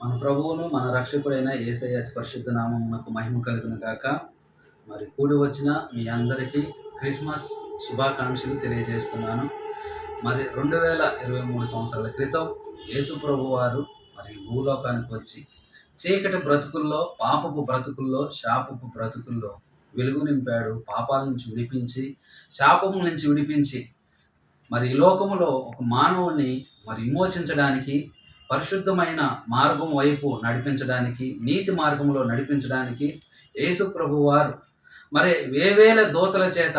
మన ప్రభువును మన రక్షకుడైన యేసయ్య అతి పరిశుద్ధ నామమునకు మహిమ కలుగును గాక. మరి కూడి వచ్చిన మీ అందరికీ క్రిస్మస్ శుభాకాంక్షలు తెలియజేస్తున్నాను. మరి 2023 సంవత్సరాల క్రితం యేసు ప్రభువారు మరి భూలోకానికి వచ్చి చీకటి బ్రతుకుల్లో, పాపపు బ్రతుకుల్లో, శాపపు బ్రతుకుల్లో వెలుగు నింపాడు. పాపాల నుంచి విడిపించి, శాపము నుంచి విడిపించి, మరి ఈ లోకములో ఒక మానవుని మరి విమోచించడానికి, పరిశుద్ధమైన మార్గం వైపు నడిపించడానికి, నీతి మార్గంలో నడిపించడానికి యేసు ప్రభువారు మరి వేవేల దూతల చేత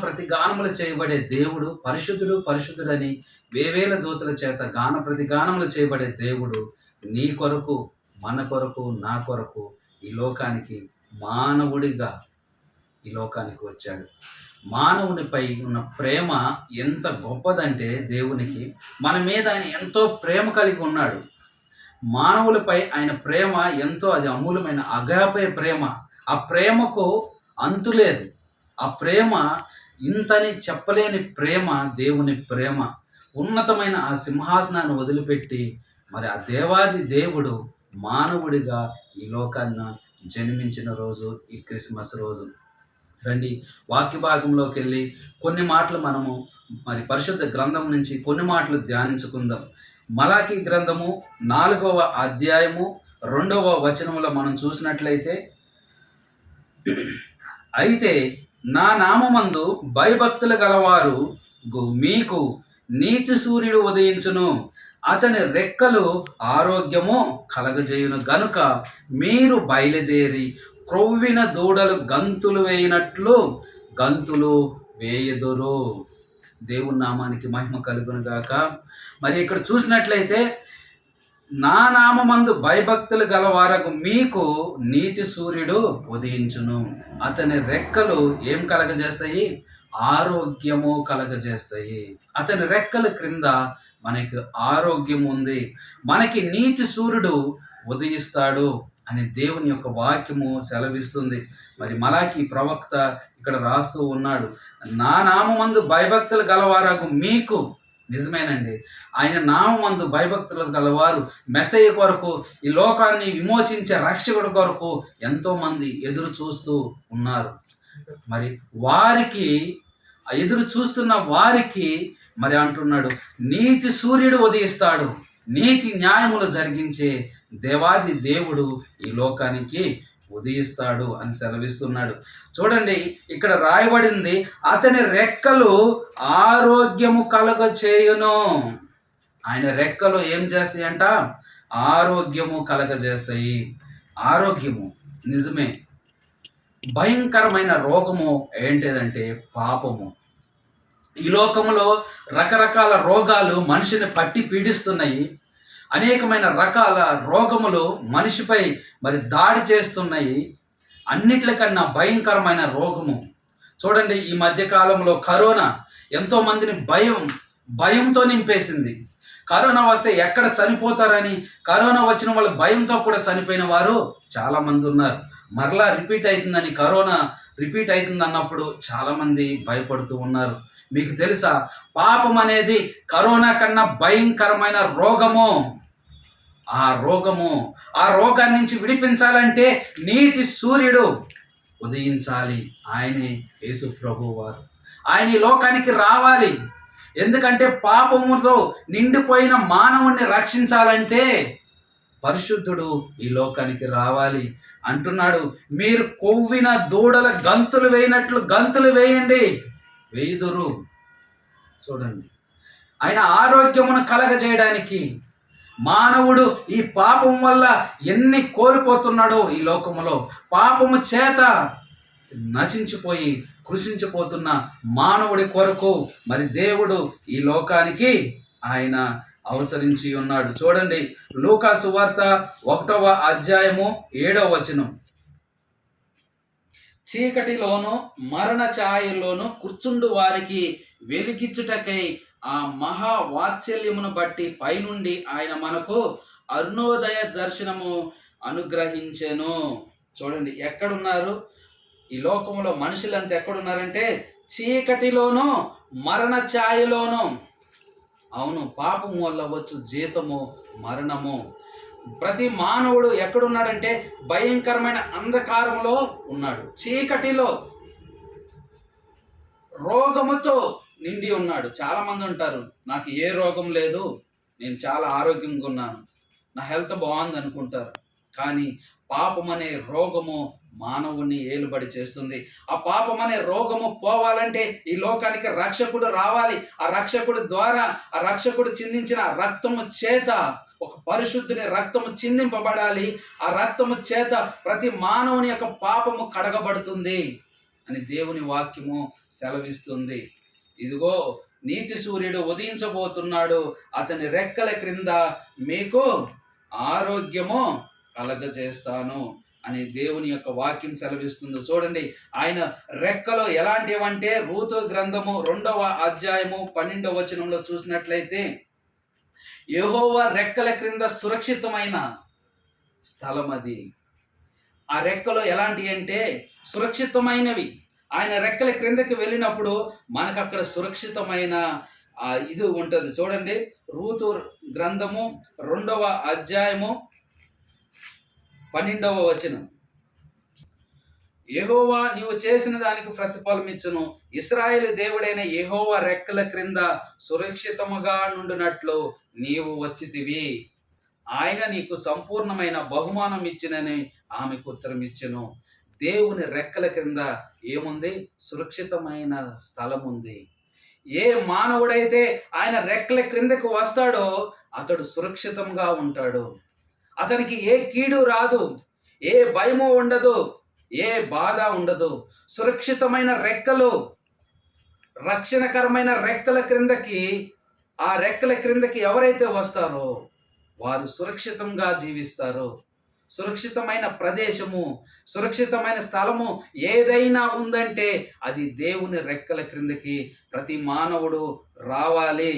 ప్రతిగానములు చేయబడే దేవుడు, పరిశుద్ధుడు పరిశుద్ధుడని వేవేల దూతల చేత ప్రతిగానములు చేయబడే దేవుడు నీ కొరకు, మన కొరకు, నా కొరకు ఈ లోకానికి మానవుడిగా ఈ లోకానికి వచ్చాడు. మానవునిపై ఉన్న ప్రేమ ఎంత గొప్పదంటే దేవునికి మన మీద ఆయన ఎంతో ప్రేమ కలిగి ఉన్నాడు. మానవులపై ఆయన ప్రేమ ఎంతో, అది అమూల్యమైన అగాపే ప్రేమ. ఆ ప్రేమకు అంతు లేదు. ఆ ప్రేమ ఇంతని చెప్పలేని ప్రేమ దేవుని ప్రేమ. ఉన్నతమైన ఆ సింహాసనాన్ని వదిలిపెట్టి మరి ఆ దేవాది దేవుడు మానవుడిగా ఈ లోకాన్ని జన్మించిన రోజు ఈ క్రిస్మస్ రోజు. రండి వాక్య భాగంలోకి వెళ్ళి కొన్ని మాటలు మనము మరి పరిశుద్ధ గ్రంథం నుంచి కొన్ని మాటలు ధ్యానించుకుందాం. మలాకీ గ్రంథము 4వ అధ్యాయము 2వ వచనములో మనం చూసినట్లయితే, అయితే నా నామమందు భయభక్తులు గలవారు మీకు నీతి సూర్యుడు ఉదయించును, అతని రెక్కలు ఆరోగ్యము కలగజేయును గనుక మీరు బయలుదేరి క్రొవ్విన దూడలు గంతులు వేయినట్లు గంతులు వేయుదురు. దేవుని నామానికి మహిమ కలుగును గాక. మరి ఇక్కడ చూసినట్లయితే, నా నామమందు భయభక్తులు గలవారకు మీకు నీతి సూర్యుడు ఉదయించును, అతని రెక్కలు ఏం కలగజేస్తాయి? ఆరోగ్యము కలగజేస్తాయి. అతని రెక్కల క్రింద మనకి ఆరోగ్యం ఉంది. మనకి నీతి సూర్యుడు ఉదయిస్తాడు అని దేవుని యొక్క వాక్యము సెలవిస్తుంది. మరి మలాకీ ప్రవక్త ఇక్కడ రాస్తూ ఉన్నాడు, నా నామమందు భయభక్తులు గలవారకు మీకు. నిజమేనండి, ఆయన నామమందు భయభక్తులు గలవారు మెస్సయ్య కొరకు, ఈ లోకాన్ని విమోచించే రక్షకుడి కొరకు ఎంతోమంది ఎదురు చూస్తూ ఉన్నారు. మరి వారికి, ఎదురు చూస్తున్న వారికి మరి అంటున్నాడు, నీతి సూర్యుడు ఉదయిస్తాడు, నీతి న్యాయములు జరిగించే దేవాది దేవుడు ఈ లోకానికి ఉదయిస్తాడు అని సెలవిస్తున్నాడు. చూడండి, ఇక్కడ రాయబడింది, అతని రెక్కలు ఆరోగ్యము కలగచేయును. ఆయన రెక్కలు ఏం చేస్తాయి అంట? ఆరోగ్యము కలగజేస్తాయి. ఆరోగ్యము నిజమే. భయంకరమైన రోగము ఏంటిదంటే పాపము. ఈ లోకంలో రకరకాల రోగాలు మనిషిని పట్టి పీడిస్తున్నాయి. అనేకమైన రకాల రోగములు మనిషిపై మరి దాడి చేస్తున్నాయి. అన్నిట్లకన్నా భయంకరమైన రోగము చూడండి, ఈ మధ్యకాలంలో కరోనా ఎంతోమందిని భయంతో నింపేసింది. కరోనా వస్తే ఎక్కడ చనిపోతారని, కరోనా వచ్చిన వాళ్ళు భయంతో కూడా చనిపోయిన వారు చాలామంది ఉన్నారు. మరలా కరోనా రిపీట్ అవుతుంది అన్నప్పుడు చాలామంది భయపడుతూ ఉన్నారు. మీకు తెలుసా, పాపం అనేది కరోనా కన్నా భయంకరమైన రోగము. ఆ రోగాన్ని నుంచి విడిపించాలంటే నీతి సూర్యుడు ఉదయించాలి. ఆయనే యేసు ప్రభువారు. ఆయన ఈ లోకానికి రావాలి. ఎందుకంటే పాపముతో నిండిపోయిన మానవుణ్ణి రక్షించాలంటే పరిశుద్ధుడు ఈ లోకానికి రావాలి అంటున్నాడు. మీరు కొవ్విన దూడల గంతులు వేయినట్లు గంతులు వేయుదురు. చూడండి, ఆయన ఆరోగ్యమును కలగజేయడానికి, మానవుడు ఈ పాపం వల్ల ఎన్ని కోల్పోతున్నాడో ఈ లోకములో, పాపము చేత నశించిపోయి కృషించిపోతున్న మానవుడి కొరకు మరి దేవుడు ఈ లోకానికి ఆయన అవతరించి ఉన్నాడు. చూడండి, లూకా సువార్త 1వ అధ్యాయము 7వ వచనం, చీకటిలోను మరణ ఛాయల్లోను కూర్చుండు వారికి వెలిగించుటకై ఆ మహా వాత్సల్యమును బట్టి పైనుండి ఆయన మనకు అరుణోదయ దర్శనము అనుగ్రహించెను. చూడండి, ఎక్కడున్నారు ఈ లోకంలో మనుషులంతా? ఎక్కడున్నారంటే చీకటిలోను మరణ ఛాయలోను. అవును, పాపము వల్ల వచ్చు జీతము మరణము. ప్రతి మానవుడు ఎక్కడున్నాడంటే భయంకరమైన అంధకారంలో ఉన్నాడు, చీకటిలో, రోగముతో నిండి ఉన్నాడు. చాలామంది ఉంటారు, నాకు ఏ రోగం లేదు, నేను చాలా ఆరోగ్యంగా ఉన్నాను, నా హెల్త్ బాగుంది అనుకుంటారు. కానీ పాపం అనే రోగము మానవుని ఏలుబడి చేస్తుంది. ఆ పాపం అనే రోగము పోవాలంటే ఈ లోకానికి రక్షకుడు రావాలి. ఆ రక్షకుడు ద్వారా, ఆ రక్షకుడు చిందించిన రక్తము చేత, ఒక పరిశుద్ధుని రక్తము చిందింపబడాలి. ఆ రక్తము చేత ప్రతి మానవుని యొక్క పాపము కడగబడుతుంది అని దేవుని వాక్యము సెలవిస్తుంది. ఇదిగో నీతి సూర్యుడు ఉదయించబోతున్నాడు, అతని రెక్కల క్రింద మీకు ఆరోగ్యము కలగజేస్తాను అని దేవుని యొక్క వాక్యం సెలవిస్తుంది. చూడండి, ఆయన రెక్కలు ఎలాంటివంటే రూతు గ్రంథము 2వ అధ్యాయము 12వ వచనంలో చూసినట్లయితే, యెహోవా రెక్కల క్రింద సురక్షితమైన స్థలం అది. ఆ రెక్కలు ఎలాంటివి అంటే సురక్షితమైనవి. ఆయన రెక్కల క్రిందకి వెళ్ళినప్పుడు మనకు అక్కడ సురక్షితమైన ఇది ఉంటుంది. చూడండి, రూతు గ్రంథము 2వ అధ్యాయము 12వ వచనం, యెహోవా నీవు చేసిన దానికి ప్రతిఫలం ఇచ్చును, ఇశ్రాయేలు దేవుడైన యెహోవా రెక్కల క్రింద సురక్షితముగా నుండినట్లు నీవు వచ్చితివి, ఆయన నీకు సంపూర్ణమైన బహుమానం ఇచ్చినని ఆమెకు ఉత్తరం ఇచ్చెను. దేవుని రెక్కల క్రింద ఏముంది? సురక్షితమైన స్థలం ఉంది. ఏ మానవుడైతే ఆయన రెక్కల క్రిందకు వస్తాడో అతడు సురక్షితంగా ఉంటాడు. అతనికి ఏ కీడు రాదు, ఏ భయము ఉండదు, ఏ బాధ ఉండదు. సురక్షితమైన రెక్కలు, రక్షణకరమైన రెక్కల క్రిందకి, ఆ రెక్కల క్రిందకి ఎవరైతే వస్తారో వారు సురక్షితంగా జీవిస్తారు. సురక్షితమైన ప్రదేశము, సురక్షితమైన స్థలము ఏదైనా ఉందంటే అది దేవుని రెక్కల క్రిందకి ప్రతి మానవుడు రావాలి.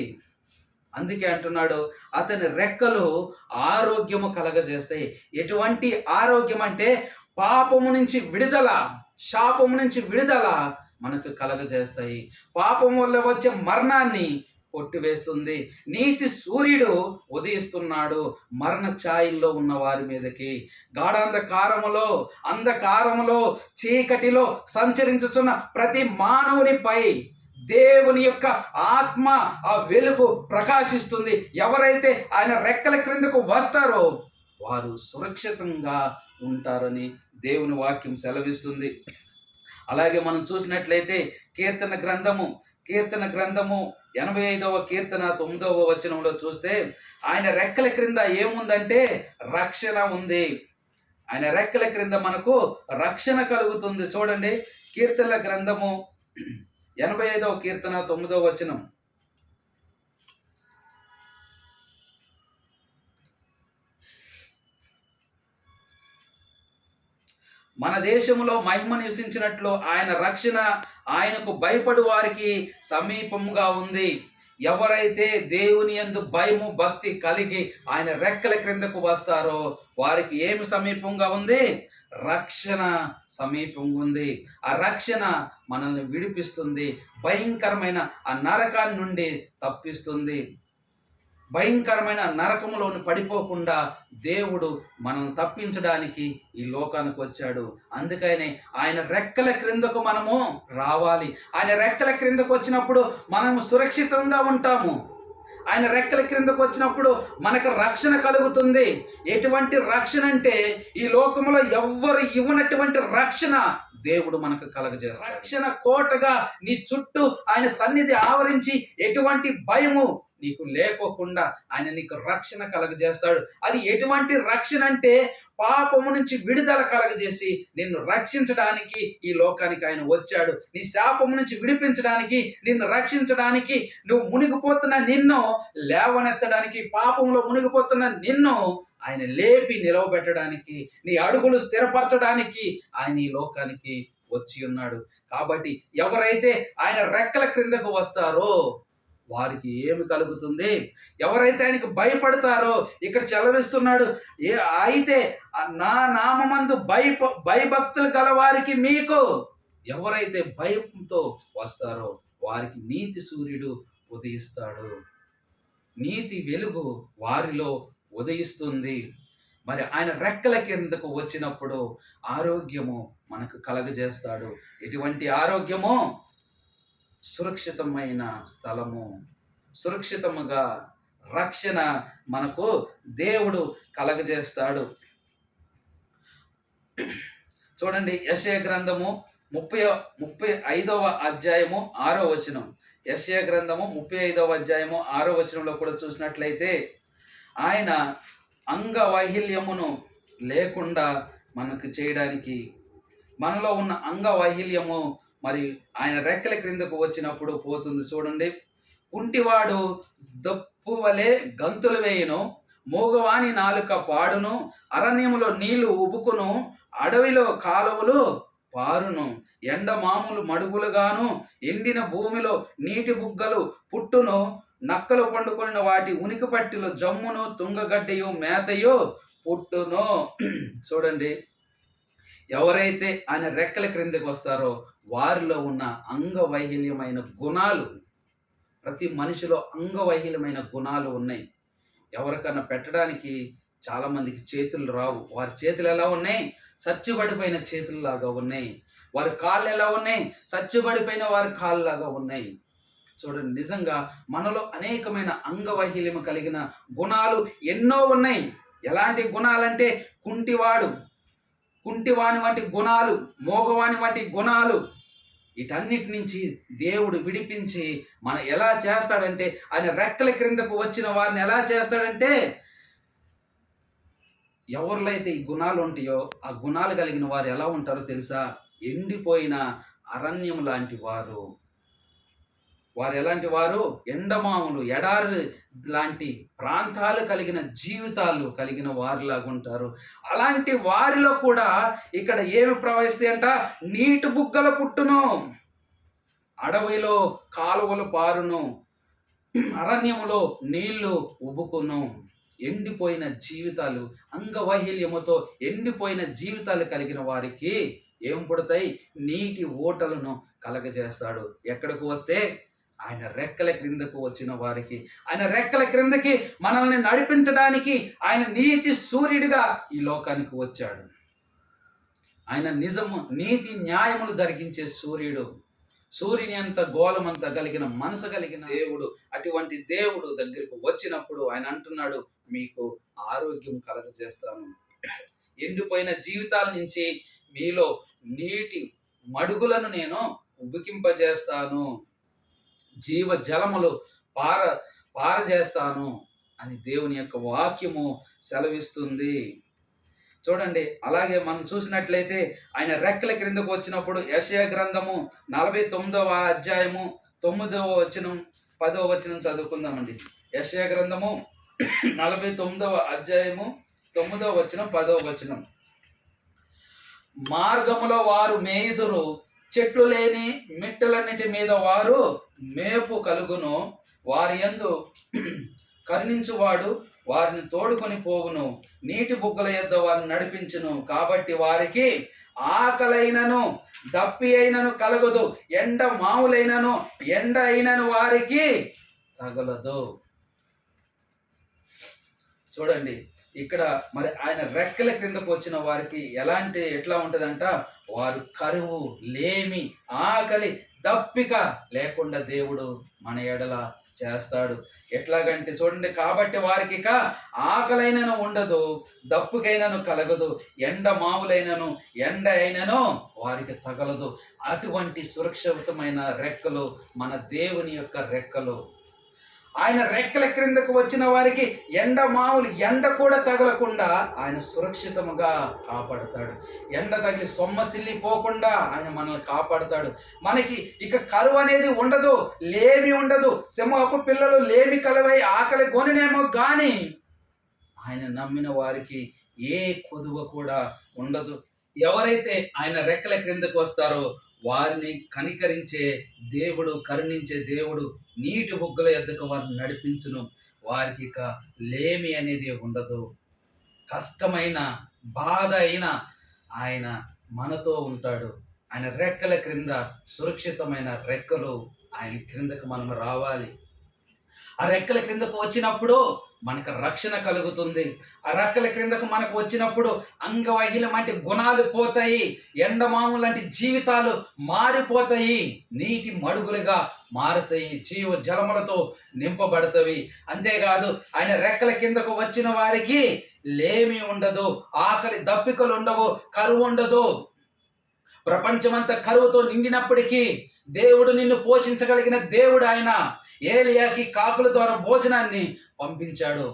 అందుకే అంటున్నాడు, అతని రెక్కలు ఆరోగ్యము కలగజేస్తాయి. ఎటువంటి ఆరోగ్యం అంటే పాపము నుంచి విడుదల, శాపము నుంచి విడుదల మనకు కలగజేస్తాయి. పాపం వల్ల వచ్చే మరణాన్ని కొట్టివేస్తుంది. నీతి సూర్యుడు ఉదయిస్తున్నాడు మరణ ఛాయల్లో ఉన్న వారి మీదకి. అంధకారములో చీకటిలో సంచరించుచున్న ప్రతి మానవునిపై దేవుని యొక్క ఆత్మ, ఆ వెలుగు ప్రకాశిస్తుంది. ఎవరైతే ఆయన రెక్కల క్రిందకు వస్తారో వారు సురక్షితంగా ఉంటారని దేవుని వాక్యం సెలవిస్తుంది. అలాగే మనం చూసినట్లయితే కీర్తన గ్రంథము 85వ కీర్తన 9వ వచనంలో చూస్తే ఆయన రెక్కల క్రింద ఏముందంటే రక్షణ ఉంది. ఆయన రెక్కల క్రింద మనకు రక్షణ కలుగుతుంది. చూడండి, కీర్తన గ్రంథము 85వ కీర్తన 9వ వచనం, మన దేశంలో మహిమ నివసించినట్లు ఆయన రక్షణ ఆయనకు భయపడు వారికి సమీపంగా ఉంది. ఎవరైతే దేవుని యందు భయము భక్తి కలిగి ఆయన రెక్కల క్రిందకు వస్తారో వారికి ఏమి సమీపంగా ఉంది? రక్షణ సమీపంగా ఉంది. ఆ రక్షణ మనల్ని విడిపిస్తుంది, భయంకరమైన ఆ నరకాన్ని నుండి తప్పిస్తుంది. భయంకరమైన నరకములోని పడిపోకుండా దేవుడు మనం తప్పించడానికి ఈ లోకానికి వచ్చాడు. అందుకనే ఆయన రెక్కల క్రిందకు మనము రావాలి. ఆయన రెక్కల క్రిందకు వచ్చినప్పుడు మనము సురక్షితంగా ఉంటాము. ఆయన రెక్కల క్రిందకు వచ్చినప్పుడు మనకు రక్షణ కలుగుతుంది. ఎటువంటి రక్షణ అంటే ఈ లోకంలో ఎవ్వరు ఇవ్వనటువంటి రక్షణ దేవుడు మనకు కలగజేస్తాడు. రక్షణ కోటగా నీ చుట్టూ ఆయన సన్నిధి ఆవరించి ఎటువంటి భయము నీకు లేకోకుండా ఆయన నీకు రక్షణ కలగజేస్తాడు. అది ఎటువంటి రక్షణ అంటే పాపము నుంచి విడుదల కలగజేసి నిన్ను రక్షించడానికి ఈ లోకానికి ఆయన వచ్చాడు. నీ శాపము నుంచి విడిపించడానికి, నిన్ను రక్షించడానికి, నువ్వు మునిగిపోతున్న నిన్ను లేవనెత్తడానికి, పాపంలో మునిగిపోతున్న నిన్ను ఆయన లేపి నిలవబెట్టడానికి, నీ అడుగులు స్థిరపరచడానికి ఆయన ఈ లోకానికి వచ్చి ఉన్నాడు. కాబట్టి ఎవరైతే ఆయన రెక్కల క్రిందకు వస్తారో వారికి ఏమి కలుగుతుంది? ఎవరైతే ఆయనకు భయపడతారో, ఇక్కడ చెలవిస్తున్నాడు, అయితే నా నామమందు భయభక్తులు గలవారికి మీకు, ఎవరైతే భయంతో వస్తారో వారికి నీతి సూర్యుడు ఉదయిస్తాడు. నీతి వెలుగు వారిలో ఉదయిస్తుంది. మరి ఆయన రెక్కల కిందకు వచ్చినప్పుడు ఆరోగ్యము మనకు కలగజేస్తాడు. ఎటువంటి ఆరోగ్యము? సురక్షితమైన స్థలము, సురక్షితముగా రక్షణ మనకు దేవుడు కలగజేస్తాడు. చూడండి, యెషయా గ్రంథము 35వ అధ్యాయము 6వ వచనం. యెషయా గ్రంథము 35వ అధ్యాయము 6వ వచనంలో కూడా చూసినట్లయితే ఆయన అంగవైహిల్యమును లేకుండా మనకు చేయడానికి, మనలో ఉన్న అంగవైహిల్యము మరి ఆయన రెక్కల క్రిందకు వచ్చినప్పుడు పోతుంది. చూడండి, కుంటివాడు దప్పు వలె గంతులు వేయును, మూగవాని నాలుక పాడును, అరణ్యములో నీళ్లు ఉబుకును, అడవిలో కాలువలు పారును, ఎండమాములు మడుగులుగాను, ఎండిన భూమిలో నీటి బుగ్గలు పుట్టును, నక్కలు పండుకొనిన వాటి ఉనికి పట్టిలో జమ్మును, తుంగగడ్డయు మేతయు పుట్టును. చూడండి, ఎవరైతే ఆయన రెక్కల క్రిందకి వస్తారో వారిలో ఉన్న అంగవైహిల్యమైన గుణాలు, ప్రతి మనిషిలో అంగవైహిల్యమైన గుణాలు ఉన్నాయి. ఎవరికన్నా పెట్టడానికి చాలామందికి చేతులు రావు. వారి చేతులు ఎలా ఉన్నాయి? సచ్చుబడిపోయిన చేతుల్లాగా ఉన్నాయి. వారి కాళ్ళు ఎలా ఉన్నాయి? సచ్చుబడిపోయిన వారి కాళ్ళలాగా ఉన్నాయి. చూడండి, నిజంగా మనలో అనేకమైన అంగవైహిల్యము కలిగిన గుణాలు ఎన్నో ఉన్నాయి. ఎలాంటి గుణాలంటే కుంటివాని వంటి గుణాలు, మోగవాని వంటి గుణాలు, వీటన్నిటి నుంచి దేవుడు విడిపించి మనం ఎలా చేస్తాడంటే, ఆయన రెక్కల క్రిందకు వచ్చిన వారిని ఎలా చేస్తాడంటే, ఎవరిలో అయితే ఈ గుణాలు ఉంటాయో ఆ గుణాలు కలిగిన వారు ఎలా ఉంటారో తెలుసా? ఎండిపోయిన అరణ్యం లాంటి వారు. వారు ఎలాంటి వారు? ఎండమాములు, ఎడారి లాంటి ప్రాంతాలు కలిగిన జీవితాలు కలిగిన వారిలాగా ఉంటారు. అలాంటి వారిలో కూడా ఇక్కడ ఏమి ప్రవహిస్తాయి అంట? నీటి బుగ్గల పుట్టును, అడవిలో కాలువలు పారును, అరణ్యములో నీళ్లు ఉబుకును. ఎండిపోయిన జీవితాలు, అంగవైహిల్యముతో ఎండిపోయిన జీవితాలు కలిగిన వారికి ఏం పుడతాయి? నీటి ఓటలను కలగజేస్తాడు. ఎక్కడికి వస్తే? ఆయన రెక్కల క్రిందకు వచ్చిన వారికి. ఆయన రెక్కల క్రిందకి మనల్ని నడిపించడానికి ఆయన నీతి సూర్యుడిగా ఈ లోకానికి వచ్చాడు. ఆయన నిజము, నీతి, న్యాయములు జరిగించే సూర్యుడు. సూర్యుని అంత గోళమంత కలిగిన మనసు కలిగిన దేవుడు. అటువంటి దేవుడు దగ్గరకు వచ్చినప్పుడు ఆయన అంటున్నాడు, మీకు ఆరోగ్యం కలగజేస్తాను. ఎండిపోయిన జీవితాల నుంచి మీలో నీటి మడుగులను నేను ఉబికింపజేస్తాను, జీవ జలములు పారజేస్తాను అని దేవుని యొక్క వాక్యము సెలవిస్తుంది. చూడండి, అలాగే మనం చూసినట్లయితే ఆయన రెక్కల క్రిందకు వచ్చినప్పుడు యెషయా గ్రంథము 49వ అధ్యాయము 9వ వచనం 10వ వచనం చదువుకుందామండి. యెషయా గ్రంథము 49వ అధ్యాయము 9వ వచనం 10వ వచనం. మార్గములో వారు మేయుదురు, చెట్లు లేని మిట్టలన్నిటి మీద వారు మేపు కలుగును, వారి యందు కరుణించువాడు వారిని తోడుకొని పోవును, నీటి బుగ్గల యొద్ద వారిని నడిపించును. కాబట్టి వారికి ఆకలైనను దప్పి అయినను కలగదు, ఎండ మావులైనను ఎండ అయినను వారికి తగలదు. చూడండి, ఇక్కడ మరి ఆయన రెక్కల క్రిందకు వచ్చిన వారికి ఎట్లా ఉంటుందంట? వారు కరువు, లేమి, ఆకలి, దప్పిక లేకుండా దేవుడు మన ఎడల చేస్తాడు. ఎట్లాగంటే చూడండి, కాబట్టి వారికి ఇక ఆకలైనను ఉండదు, దప్పుకైనను కలగదు, ఎండ మావులైనను ఎండ అయినను వారికి తగలదు. అటువంటి సురక్షితమైన రెక్కలు మన దేవుని యొక్క రెక్కలు. ఆయన రెక్కల క్రిందకు వచ్చిన వారికి ఎండ కూడా తగలకుండా ఆయన సురక్షితముగా కాపాడుతాడు. ఎండ తగిలి సొమ్మసిల్లిపోకుండా ఆయన మనల్ని కాపాడుతాడు. మనకి ఇక కరువు అనేది ఉండదు, లేమి ఉండదు. సింహపు పిల్లలు లేమి కలవై ఆకలి గొనినేమో కానీ ఆయన నమ్మిన వారికి ఏ కొదువ కూడా ఉండదు. ఎవరైతే ఆయన రెక్కల క్రిందకు వస్తారో వారిని కనికరించే దేవుడు, కరుణించే దేవుడు నీటి బుగ్గల యొద్దకు వారిని నడిపించును. వారికి ఇక లేమి అనేది ఉండదు. కష్టమైన బాధ అయినా ఆయన మనతో ఉంటాడు. ఆయన రెక్కల క్రింద సురక్షితమైన రెక్కలు ఆయన క్రిందకు మనం రావాలి. ఆ రెక్కల క్రిందకు వచ్చినప్పుడు మనకు రక్షణ కలుగుతుంది. ఆ రెక్కల క్రిందకు మనకు వచ్చినప్పుడు అంగవైకల్యం వంటి గుణాలు పోతాయి, ఎండమాము లాంటి జీవితాలు మారిపోతాయి, నీటి మడుగులుగా మారుతాయి, జీవ జలములతో నింపబడతవి. అంతేకాదు ఆయన రెక్కల కిందకు వచ్చిన వారికి లేమి ఉండదు, ఆకలి దప్పికలు ఉండవు, కరువు ఉండదు. ప్రపంచమంతా కరువుతో నిండినప్పటికీ దేవుడు నిన్ను పోషించగలిగిన దేవుడు ఆయన. ఏలియాకి కాకుల ద్వారా భోజనాన్ని పంపించాడు.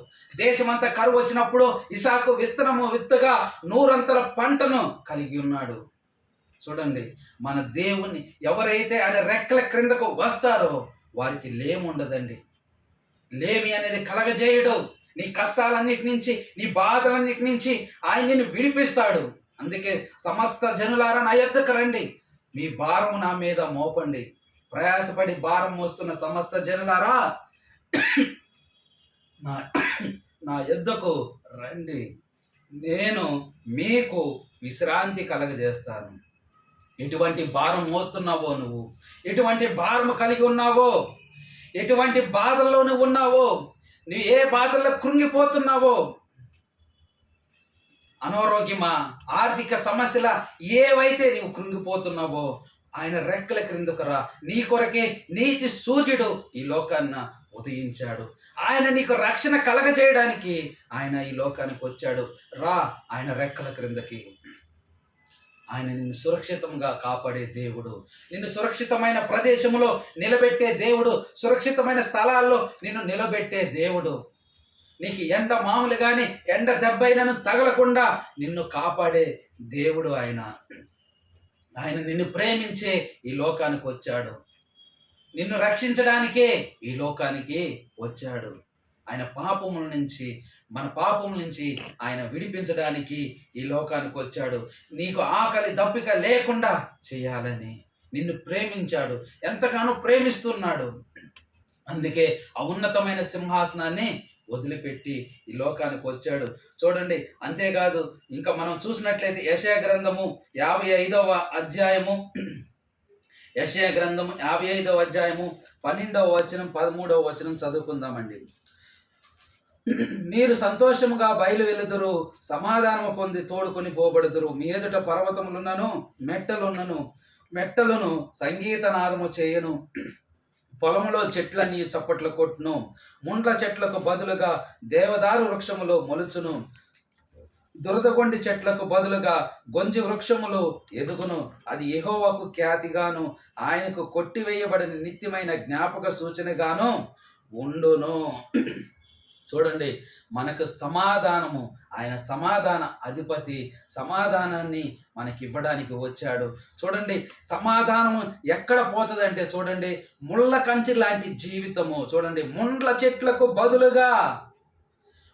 దేశమంతా కరువు వచ్చినప్పుడు ఇసాకు విత్తనము విత్తగా 100 పంటను కలిగి ఉన్నాడు. చూడండి, మన దేవుని ఎవరైతే ఆయన రెక్కల క్రిందకు వస్తారో వారికి లేమి ఉండదండి. లేమి అనేది కలగజేయడు. నీ కష్టాలన్నిటి నుంచి, నీ బాధలన్నిటి నుంచి ఆయన నిన్ను విడిపిస్తాడు. అందుకే సమస్త జనులారా నా యొద్దకు రండి, మీ భారము నా మీద మోపండి. ప్రయాసపడి భారం మోస్తున్న సమస్త జనులారా నా నా యొద్దకు రండి, నేను మీకు విశ్రాంతి కలగజేస్తాను. ఎటువంటి భారం మోస్తున్నావో నువ్వు, ఎటువంటి భారము కలిగి ఉన్నావో, ఎటువంటి బాధల్లో నువ్వు ఉన్నావో, నువ్వు ఏ బాధల్లో కృంగిపోతున్నావో, అనారోగ్యమా, ఆర్థిక సమస్యల ఏవైతే నీవు కృంగిపోతున్నావో ఆయన రెక్కల క్రిందకు రా. నీ కొరకే నీతి సూర్యుడు ఈ లోకాన్న ఉదయించాడు. ఆయన నీకు రక్షణ కలగజేయడానికి ఆయన ఈ లోకానికి వచ్చాడు. రా ఆయన రెక్కల క్రిందకి. ఆయన నిన్ను సురక్షితంగా కాపాడే దేవుడు, నిన్ను సురక్షితమైన ప్రదేశంలో నిలబెట్టే దేవుడు, సురక్షితమైన స్థలాల్లో నిన్ను నిలబెట్టే దేవుడు. నీకు ఎండ మామూలు కానీ ఎండ దెబ్బైనను తగలకుండా నిన్ను కాపాడే దేవుడు ఆయన. ఆయన నిన్ను ప్రేమించే ఈ లోకానికి వచ్చాడు, నిన్ను రక్షించడానికే ఈ లోకానికి వచ్చాడు. ఆయన పాపముల నుంచి, మన పాపముల నుంచి ఆయన విడిపించడానికి ఈ లోకానికి వచ్చాడు. నీకు ఆకలి దప్పిక లేకుండా చేయాలని నిన్ను ప్రేమించాడు, ఎంతగానో ప్రేమిస్తున్నాడు. అందుకే ఆ ఉన్నతమైన సింహాసనాన్ని వదిలిపెట్టి ఈ లోకానికి వచ్చాడు. చూడండి, అంతేకాదు ఇంకా మనం చూసినట్లయితే యెషయా గ్రంథము 55వ అధ్యాయము, యెషయా గ్రంథము 55వ అధ్యాయము 12వ వచనం 13వ వచనం చదువుకుందామండి. మీరు సంతోషముగా బయలు వెలుదురు, సమాధానము పొంది తోడుకొని పోబడుదురు. మీ ఎదుట పర్వతములున్నను మెట్టలను సంగీత నాదము చేయను. పొలములో చెట్లన్నీ చప్పట్లు కొట్టును. ముండ్ల చెట్లకు బదులుగా దేవదారు వృక్షములు మొలుచును. దురదగొండి చెట్లకు బదులుగా గొంజి వృక్షములు ఎదుగును. అది యెహోవాకు ఖ్యాతిగాను ఆయనకు కొట్టివేయబడిన నిత్యమైన జ్ఞాపక సూచనగాను ఉండును. చూడండి, మనకు సమాధానము, ఆయన సమాధాన అధిపతి, సమాధానాన్ని మనకి ఇవ్వడానికి వచ్చాడు. చూడండి, సమాధానము ఎక్కడ పోతుందంటే చూడండి, ముళ్ళ కంచె లాంటి జీవితము. చూడండి, ముండ్ల చెట్లకు బదులుగా,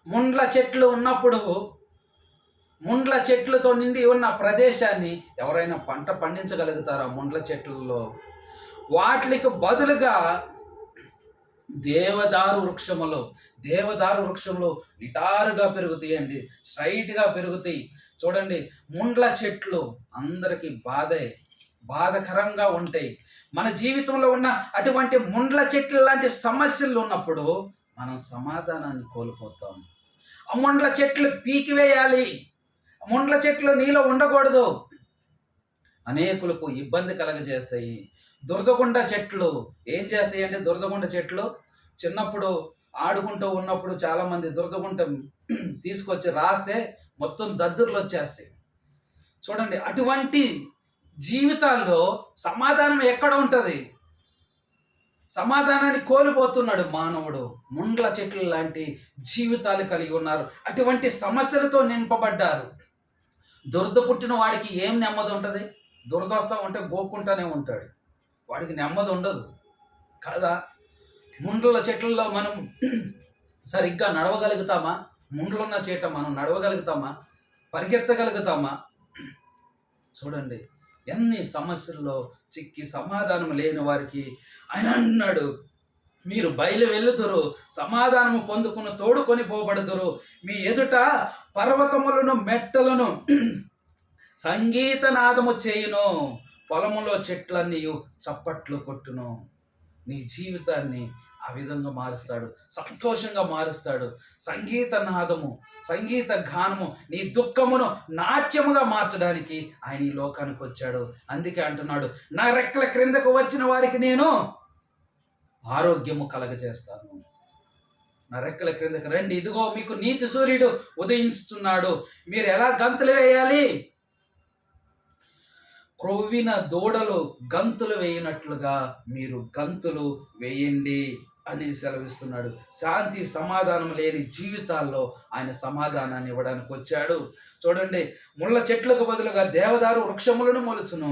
ముండ్ల చెట్లు ఉన్నప్పుడు, ముండ్ల చెట్లతో నిండి ఉన్న ప్రదేశాన్ని ఎవరైనా పంట పండించగలుగుతారా? ముండ్ల చెట్లలో వాటికి బదులుగా దేవదారు వృక్షములు నిటారుగా పెరుగుతాయండి, స్ట్రైట్గా పెరుగుతాయి. చూడండి, ముండ్ల చెట్లు అందరికీ బాధకరంగా ఉంటాయి. మన జీవితంలో ఉన్న అటువంటి ముండ్ల చెట్లు లాంటి సమస్యలు ఉన్నప్పుడు మనం సమాధానాన్ని కోల్పోతాం. ఆ ముండ్ల చెట్లు పీకివేయాలి, ముండ్ల చెట్లు నీలో ఉండకూడదు, అనేకులకు ఇబ్బంది కలగజేస్తాయి. దురదగుండ చెట్లు ఏం చేస్తాయి అంటే, దురదగుండ చెట్లు చిన్నప్పుడు ఆడుకుంటూ ఉన్నప్పుడు చాలామంది దురదగుంట తీసుకొచ్చి రాస్తే మొత్తం దద్దుర్లు వచ్చేస్తాయి. చూడండి, అటువంటి జీవితాల్లో సమాధానం ఎక్కడ ఉంటుంది? సమాధానాన్ని కోల్పోతున్నాడు మానవుడు. ముండ్ల చెట్లు లాంటి జీవితాలు కలిగి ఉన్నారు, అటువంటి సమస్యలతో నింపబడ్డారు. దురద పుట్టిన వాడికి ఏం నెమ్మది ఉంటుంది? దురద వస్తూ ఉంటే గోక్కుంటానే ఉంటాడు, వాడికి నెమ్మది ఉండదు కదా. ముండ్ల చెట్లలో మనం సరిగ్గా నడవగలుగుతామా? ముండ్లున్న చేట మనం నడవగలుగుతామా? పరిగెత్తగలుగుతామా? చూడండి, ఎన్ని సమస్యల్లో చిక్కి సమాధానం లేని వారికి ఆయన అన్నాడు, మీరు బయలు వెళ్ళుదురు, సమాధానము పొందుకుని తోడుకొని పోబడుదురు. మీ ఎదుట పర్వతములను మెట్టలను సంగీతనాదము చేయును. పొలములో చెట్లన్నీ చప్పట్లు కొట్టును. నీ జీవితాన్ని ఆ విధంగా మారుస్తాడు, సంతోషంగా మారుస్తాడు. సంగీత నాదము, సంగీత గానము నీ దుఃఖమును నాట్యముగా మార్చడానికి ఆయన ఈ లోకానికి వచ్చాడు. అందుకే అంటున్నాడు, నా రెక్కల క్రిందకు వచ్చిన వారికి నేను ఆరోగ్యము కలగజేస్తాను. నా రెక్కల క్రిందకు రండి, ఇదిగో మీకు నీతి సూర్యుడు ఉదయించుతున్నాడు. మీరు ఎలా గంతులు వేయాలి? క్రొవ్విన దూడలు గంతులు వేయినట్లుగా మీరు గంతులు వేయండి అని సెలవిస్తున్నాడు. శాంతి సమాధానం లేని జీవితాల్లో ఆయన సమాధానాన్ని ఇవ్వడానికి వచ్చాడు. చూడండి, ముళ్ళ చెట్లకు బదులుగా దేవదారు వృక్షములను మొలుచును,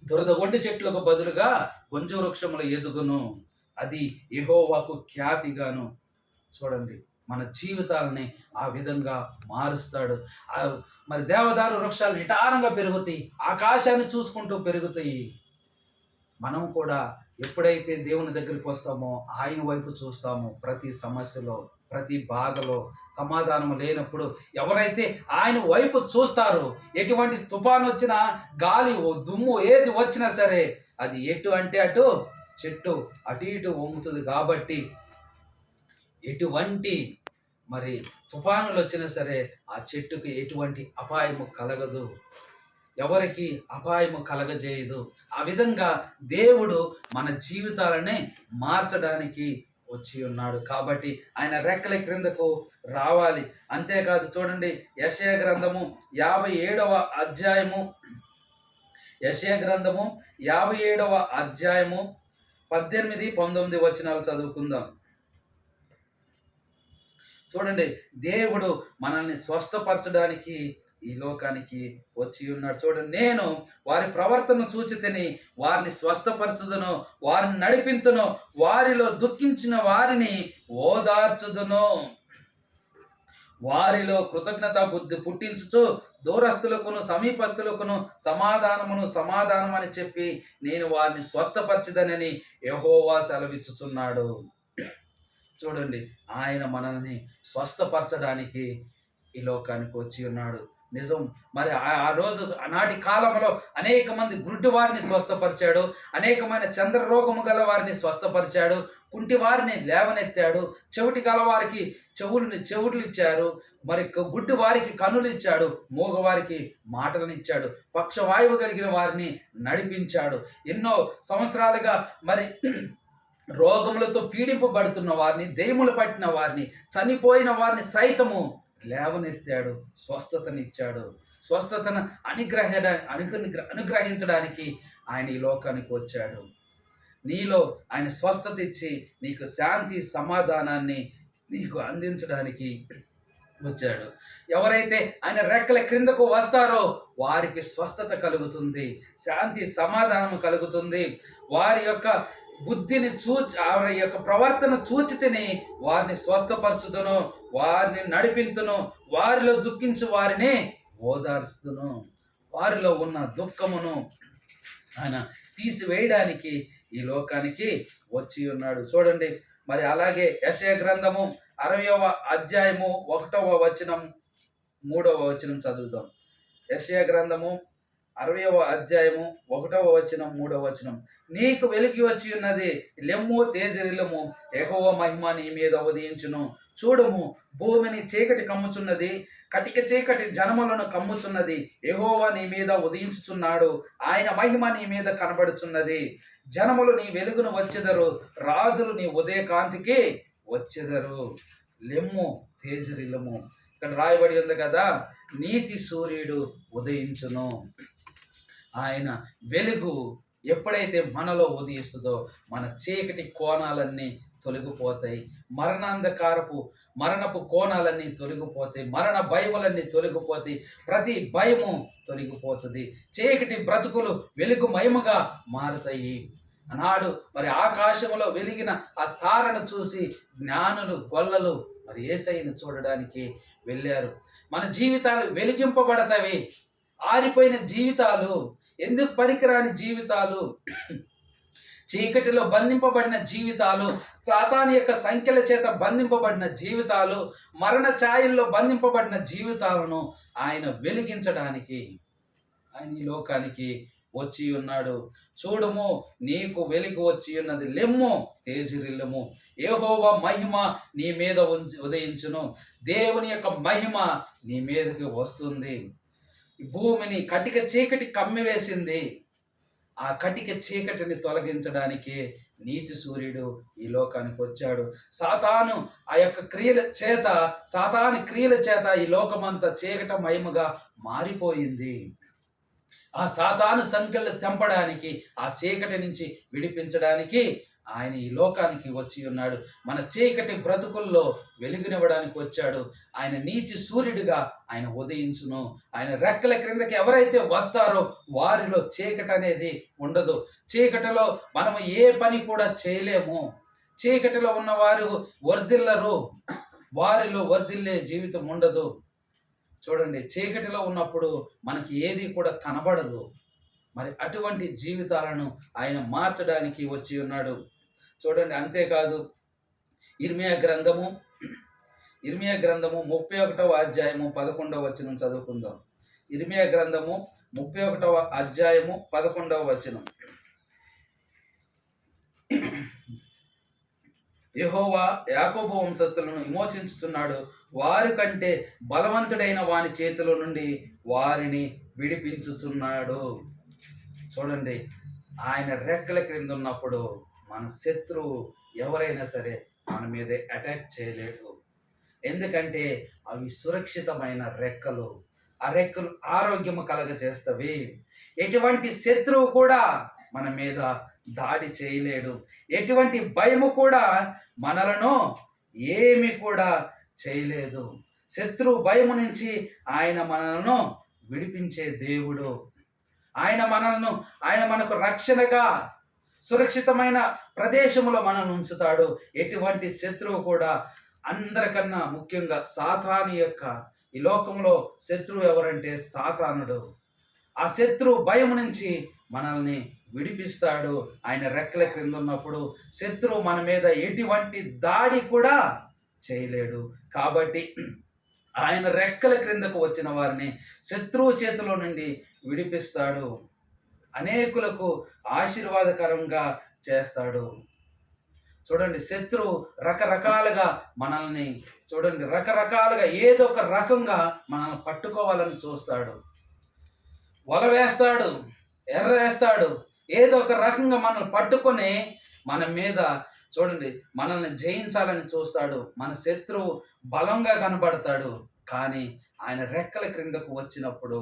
దురదగొండి చెట్లకు బదులుగా గొంజు వృక్షములు ఎదుగును, అది యెహోవాకు ఖ్యాతిగాను. చూడండి, మన జీవితాలని ఆ విధంగా మారుస్తాడు. మరి దేవదారు వృక్షాలు నిటారంగా పెరుగుతాయి, ఆకాశాన్ని చూసుకుంటూ పెరుగుతాయి. మనం కూడా ఎప్పుడైతే దేవుని దగ్గరికి వస్తామో, ఆయన వైపు చూస్తామో, ప్రతి సమస్యలో, ప్రతి బాధలో సమాధానం లేనప్పుడు ఎవరైతే ఆయన వైపు చూస్తారో, ఎటువంటి తుఫాను వచ్చినా, గాలి దుమ్ము ఏది వచ్చినా సరే, అది ఎటు అంటే అటు చెట్టు అటు ఇటు వంగుతుంది. కాబట్టి ఎటువంటి మరి తుఫానులు వచ్చినా సరే ఆ చెట్టుకి ఎటువంటి అపాయము కలగదు, ఎవరికి అపాయము కలగజేయదు. ఆ విధంగా దేవుడు మన జీవితాలని మార్చడానికి వచ్చి ఉన్నాడు. కాబట్టి ఆయన రెక్కల క్రిందకు రావాలి. అంతేకాదు, చూడండి, యెషయా గ్రంథము 57వ అధ్యాయము, యెషయా గ్రంథము 57వ అధ్యాయము 18, 19 వచనాలు చదువుకుందాం. చూడండి, దేవుడు మనల్ని స్వస్థపరచడానికి ఈ లోకానికి వచ్చి ఉన్నాడు. చూడండి, నేను వారి ప్రవర్తన చూచి తిని వారిని స్వస్థపరచుదును, వారిని నడిపించును, వారిలో దుఃఖించిన వారిని ఓదార్చుదును, వారిలో కృతజ్ఞత బుద్ధి పుట్టించుచు దూరస్తులకును సమీపస్తులకును సమాధానం అని చెప్పి నేను వారిని స్వస్థపరచుదనని యెహోవా సెలవిచ్చుచున్నాడు. చూడండి, ఆయన మనల్ని స్వస్థపరచడానికి ఈ లోకానికి వచ్చి ఉన్నాడు. నిజం. మరి ఆ రోజు ఆనాటి కాలంలో అనేక మంది గుడ్డి వారిని స్వస్థపరిచాడు, అనేకమైన చంద్రరోగము గల వారిని స్వస్థపరిచాడు, కుంటి వారిని లేవనెత్తాడు, చెవిటి గల వారికి చెవులు ఇచ్చారు, మరి గుడ్డి వారికి కన్నులు ఇచ్చాడు, మూగవారికి మాటలను ఇచ్చాడు, పక్షవాయువు కలిగిన వారిని నడిపించాడు. ఎన్నో సంవత్సరాలుగా మరి రోగములతో పీడింపబడుతున్న వారిని, దెయ్యములు పట్టిన వారిని, చనిపోయిన వారిని సైతము లేవనెత్తాడు, స్వస్థతనిచ్చాడు. స్వస్థతను అనుగ్రహించడానికి ఆయన ఈ లోకానికి వచ్చాడు. నీలో ఆయన స్వస్థత ఇచ్చి నీకు శాంతి సమాధానాన్ని నీకు అందించడానికి వచ్చాడు. ఎవరైతే ఆయన రెక్కల క్రిందకు వస్తారో వారికి స్వస్థత కలుగుతుంది, శాంతి సమాధానం కలుగుతుంది. వారి యొక్క బుద్ధిని వారి యొక్క ప్రవర్తన చూచితేనే వారిని స్వస్థపరచుదును, వారిని నడిపించును, వారిలో దుఃఖించు వారిని ఓదార్చుదును. వారిలో ఉన్న దుఃఖమును ఆయన తీసివేయడానికి ఈ లోకానికి వచ్చి ఉన్నాడు. చూడండి, మరి అలాగే యెషయా గ్రంథము 60వ అధ్యాయము 1వ వచనం 3వ వచనం చదువుదాం. యెషయా గ్రంథము 60వ అధ్యాయము 1వ వచనం 3వ వచనం. నీకు వెలిగి వచ్చి ఉన్నది, లెమ్ము తేజరిల్లము, యెహోవా మహిమ నీ మీద ఉదయించును. చూడుము, భూమిని చీకటి కమ్ముచున్నది, కటిక చీకటి జనములను కమ్ముచున్నది. యెహోవా నీ మీద ఉదయించుచున్నాడు, ఆయన మహిమ నీ మీద కనబడుచున్నది. జనములు నీ వెలుగును వచ్చెదరు, రాజులు నీ ఉదయకాంతికి వచ్చెదరు. లెమ్ము తేజరిల్లము. ఇక్కడ రాయబడి ఉంది కదా, నీతి సూర్యుడు ఉదయించును. ఆయన వెలుగు ఎప్పుడైతే మనలో ఉదయిస్తుందో మన చీకటి కోణాలన్నీ తొలగిపోతాయి, మరణపు కోణాలన్నీ తొలగిపోతాయి, మరణ భయములన్నీ తొలగిపోతాయి, ప్రతి భయము తొలగిపోతుంది. చీకటి బ్రతుకులు వెలుగు మయముగా మారుతాయి. ఆనాడు మరి ఆకాశంలో వెలిగిన ఆ తారను చూసి జ్ఞానులు గొల్లలు మరి యేసయ్యను చూడడానికి వెళ్ళారు. మన జీవితాలు వెలిగింపబడతాయి. ఆరిపోయిన జీవితాలు, ఎందుకు పనికిరాని జీవితాలు, చీకటిలో బంధింపబడిన జీవితాలు, సాతాను యొక్క సంఖ్యల చేత బంధింపబడిన జీవితాలు, మరణ ఛాయల్లో బంధింపబడిన జీవితాలను ఆయన వెలిగించడానికి ఆయన ఈ లోకానికి వచ్చి ఉన్నాడు. చూడుము, నీకు వెలుగు వచ్చి ఉన్నది, లెమ్ము, తేజిరిల్లుము, యెహోవా మహిమ నీ మీద ఉదయించును. దేవుని యొక్క మహిమ నీ మీదకి వస్తుంది. ఈ భూమిని కటిక చీకటి కమ్మివేసింది. ఆ కటిక చీకటిని తొలగించడానికి నీతి సూర్యుడు ఈ లోకానికి వచ్చాడు. సాతాను ఆ యొక్క సాతాను క్రియల చేత ఈ లోకమంతా చీకటమయముగా మారిపోయింది. ఆ సాతాను సంఖ్యలు తెంపడానికి, ఆ చీకటి నుంచి విడిపించడానికి ఆయన ఈ లోకానికి వచ్చి ఉన్నాడు. మన చీకటి బ్రతుకుల్లో వెలుగునివ్వడానికి వచ్చాడు. ఆయన నీతి సూర్యుడిగా ఆయన ఉదయించును. ఆయన రెక్కల క్రిందకి ఎవరైతే వస్తారో వారిలో చీకటి అనేది ఉండదు. చీకటిలో మనము ఏ పని కూడా చేయలేము. చీకటిలో ఉన్నవారు వర్ధిల్లరు, వారిలో వర్ధిల్లే జీవితం ఉండదు. చూడండి, చీకటిలో ఉన్నప్పుడు మనకి ఏది కూడా కనబడదు. మరి అటువంటి జీవితాలను ఆయన మార్చడానికి వచ్చి ఉన్నాడు. చూడండి, అంతేకాదు ఇర్మియా గ్రంథము 31వ అధ్యాయము 11వ వచనం చదువుకుందాం. ఇర్మియా గ్రంథము 31వ అధ్యాయము 11వ వచనం. యెహోవా యాకోబు వంశస్థులను విమోచించుతున్నాడు, వారి కంటే బలవంతుడైన వాని చేతిలో నుండి వారిని విడిపించుచున్నాడు. చూడండి, ఆయన రెక్కల క్రింద ఉన్నప్పుడు మన శత్రువు ఎవరైనా సరే మన మీద అటాక్ చేయలేడు. ఎందుకంటే అవి సురక్షితమైన రెక్కలు. ఆ రెక్కలు ఆరోగ్యము కలగజేస్తవి. ఎటువంటి శత్రువు కూడా మన మీద దాడి చేయలేడు. ఎటువంటి భయము కూడా మనలను ఏమి కూడా చేయలేదు. శత్రు భయము నుంచి ఆయన మనలను విడిపించే దేవుడు. ఆయన మనకు రక్షణగా సురక్షితమైన ప్రదేశంలో మనం ఉంచుతాడు. ఎటువంటి శత్రువు కూడా, అందరికన్నా ముఖ్యంగా సాతాను యొక్క ఈ లోకంలో శత్రువు ఎవరంటే సాతానుడు. ఆ శత్రు భయం నుంచి మనల్ని విడిపిస్తాడు. ఆయన రెక్కల క్రింద ఉన్నప్పుడు శత్రువు మన మీద ఎటువంటి దాడి కూడా చేయలేడు. కాబట్టి ఆయన రెక్కల క్రిందకు వచ్చిన వారిని శత్రువు చేతిలో నుండి విడిపిస్తాడు. అనేకులకు ఆశీర్వాదకరంగా చేస్తాడు. చూడండి, శత్రువు రకరకాలుగా మనల్ని రకరకాలుగా ఏదో ఒక రకంగా మనల్ని పట్టుకోవాలని చూస్తాడు. వల వేస్తాడు, ఎర్ర వేస్తాడు, ఏదో ఒక రకంగా మనల్ని పట్టుకొని మన మీద మనల్ని జయించాలని చూస్తాడు. మన శత్రువు బలంగా కనబడతాడు, కానీ ఆయన రెక్కల క్రిందకు వచ్చినప్పుడు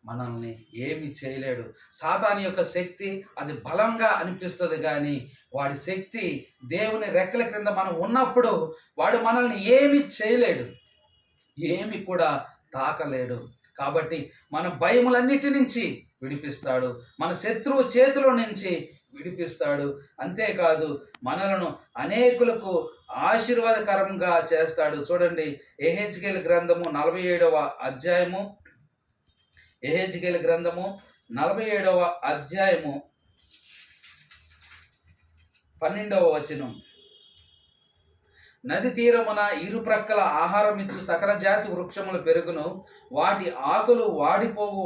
మనల్ని ఏమి చేయలేడు. సాతాను యొక్క శక్తి అది బలంగా అనిపిస్తుంది, కానీ వాడి శక్తి దేవుని రెక్కల క్రింద మనం ఉన్నప్పుడు వాడు మనల్ని ఏమి చేయలేడు, ఏమి కూడా తాకలేడు. కాబట్టి మన భయములన్నిటి నుంచి విడిపిస్తాడు, మన శత్రువు చేతిలో నుంచి విడిపిస్తాడు. అంతేకాదు మనలను అనేకులకు ఆశీర్వాదకరంగా చేస్తాడు. చూడండి, యెహెజ్కేలు గ్రంథము 47వ అధ్యాయము 47వ అధ్యాయము 12వ వచనం. నది తీరమున ఇరు ప్రక్కల ఆహారం ఇచ్చు సకల జాతి వృక్షములు పెరుగును, వాటి ఆకులు వాడిపోవు,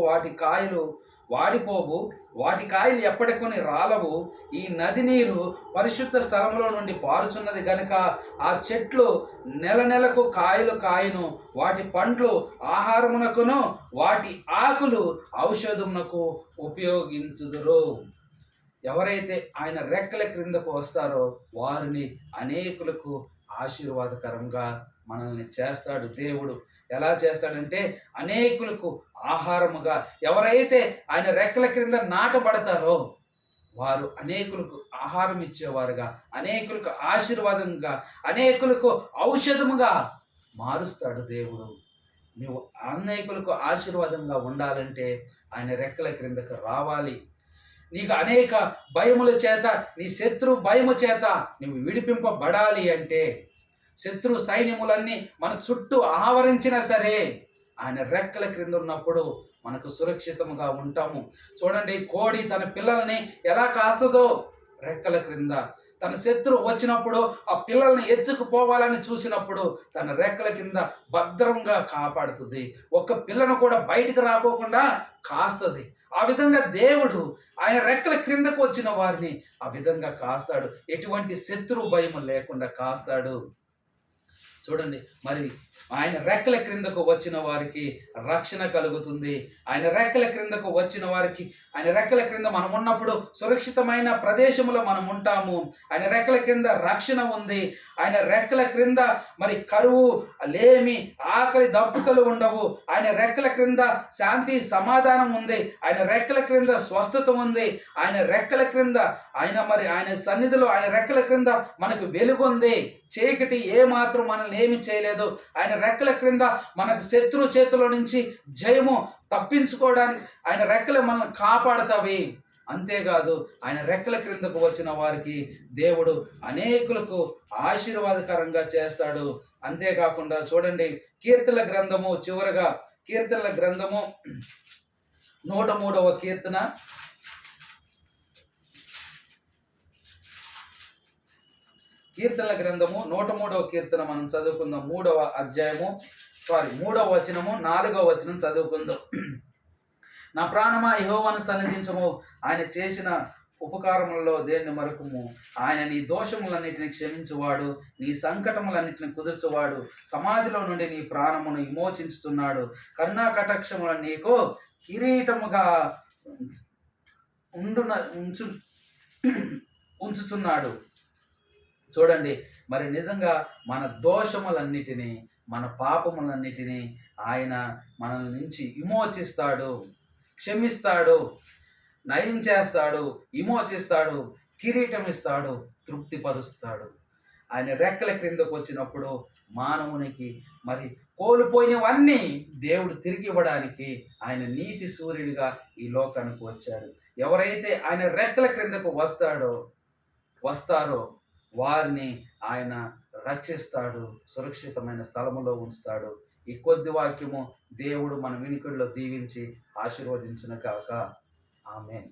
వాటి కాయలు ఎప్పటికొని రాలవు. ఈ నది నీరు పరిశుద్ధ స్థలములో నుండి పారుచున్నది గనుక ఆ చెట్లు నెలకు కాయలు కాయను, వాటి పండ్లు ఆహారమునకును, వాటి ఆకులు ఔషధమునకు ఉపయోగించుదురు. ఎవరైతే ఆయన రెక్కల క్రిందకు వస్తారో వారిని అనేకులకు ఆశీర్వాదకరంగా మనల్ని చేస్తాడు దేవుడు. ఎలా చేస్తాడంటే అనేకులకు ఆహారముగా. ఎవరైతే ఆయన రెక్కల క్రింద నాటబడతారో వారు అనేకులకు ఆహారం ఇచ్చేవారుగా, అనేకులకు ఆశీర్వాదంగా, అనేకులకు ఔషధముగా మారుస్తాడు దేవుడు. నువ్వు అనేకులకు ఆశీర్వాదంగా ఉండాలంటే ఆయన రెక్కల క్రిందకు రావాలి. నీకు అనేక భయముల చేత, నీ శత్రు భయము చేత నువ్వు విడిపింపబడాలి అంటే, శత్రు సైన్యములన్నీ మన చుట్టూ ఆవరించినా సరే ఆయన రెక్కల క్రింద ఉన్నప్పుడు మనకు సురక్షితముగా ఉంటాము. చూడండి, కోడి తన పిల్లల్ని ఎలా కాస్తుందో రెక్కల క్రింద. తన శత్రువు వచ్చినప్పుడు ఆ పిల్లల్ని ఎత్తుకుపోవాలని చూసినప్పుడు తన రెక్కల కింద భద్రంగా కాపాడుతుంది. ఒక్క పిల్లను కూడా బయటికి రాకోకుండా కాస్తుంది. ఆ విధంగా దేవుడు ఆయన రెక్కల క్రిందకు వచ్చిన వారిని ఆ విధంగా కాస్తాడు. ఎటువంటి శత్రు భయం లేకుండా కాస్తాడు. చూడండి, మరి ఆయన రెక్కల క్రిందకు వచ్చిన వారికి రక్షణ కలుగుతుంది. ఆయన రెక్కల క్రిందకు వచ్చిన వారికి, ఆయన రెక్కల క్రింద మనం ఉన్నప్పుడు సురక్షితమైన ప్రదేశంలో మనం ఉంటాము. ఆయన రెక్కల క్రింద రక్షణ ఉంది. ఆయన రెక్కల క్రింద మరి కరువు, లేమి, ఆకలి, దప్పుకలు ఉండవు. ఆయన రెక్కల క్రింద శాంతి, సమాధానం ఉంది. ఆయన రెక్కల క్రింద స్వస్థత ఉంది. ఆయన రెక్కల క్రింద ఆయన సన్నిధిలో ఆయన రెక్కల క్రింద మనకు వెలుగు ఉంది. చీకటి ఏమాత్రం మనల్ని ఏమి చేయలేదు. ఆయన రెక్కల క్రింద మనకు శత్రు చేతిలో నుంచి జయము తప్పించుకోవడానికి ఆయన రెక్కలు మనల్ని కాపాడుతావి. అంతేకాదు, ఆయన రెక్కల క్రిందకు వచ్చిన వారికి దేవుడు అనేకులకు ఆశీర్వాదకరంగా చేస్తాడు. అంతేకాకుండా చూడండి, కీర్తనల గ్రంథము చివరగా కీర్తనల గ్రంథము 103వ కీర్తన 103వ కీర్తన మనం చదువుకుందాం. 3వ అధ్యాయము 3వ వచనము 4వ వచనం చదువుకుందాం. నా ప్రాణమా యెహోవాను సన్నిధించము, ఆయన చేసిన ఉపకారములలో దేన్ని మరకుము. ఆయన నీ దోషములన్నిటిని క్షమించువాడు, నీ సంకటములన్నిటిని కుదుర్చువాడు. సమాధిలో నుండి నీ ప్రాణమును విమోచించుతున్నాడు. కరుణా కటాక్షములను నీకు కిరీటముగా ఉంచుతున్నాడు. చూడండి, మరి నిజంగా మన దోషములన్నిటినీ, మన పాపములన్నిటినీ ఆయన మన నుంచి విమోచిస్తాడు, క్షమిస్తాడు, నయం చేస్తాడు, విమోచిస్తాడు, కిరీటం ఇస్తాడు, తృప్తిపరుస్తాడు. ఆయన రెక్కల క్రిందకు వచ్చినప్పుడు మానవునికి మరి కోల్పోయినవన్నీ దేవుడు తిరిగి ఇవ్వడానికి ఆయన నీతి సూర్యుడిగా ఈ లోకానికి వచ్చాడు. ఎవరైతే ఆయన రెక్కల క్రిందకు వస్తారో వారిని ఆయన రక్షిస్తాడు, సురక్షితమైన స్థలములో ఉంచుతాడు. ఈ కొద్ది వాక్యము దేవుడు మన వినికిడిలో దీవించి ఆశీర్వదించును గాక. ఆమేన్.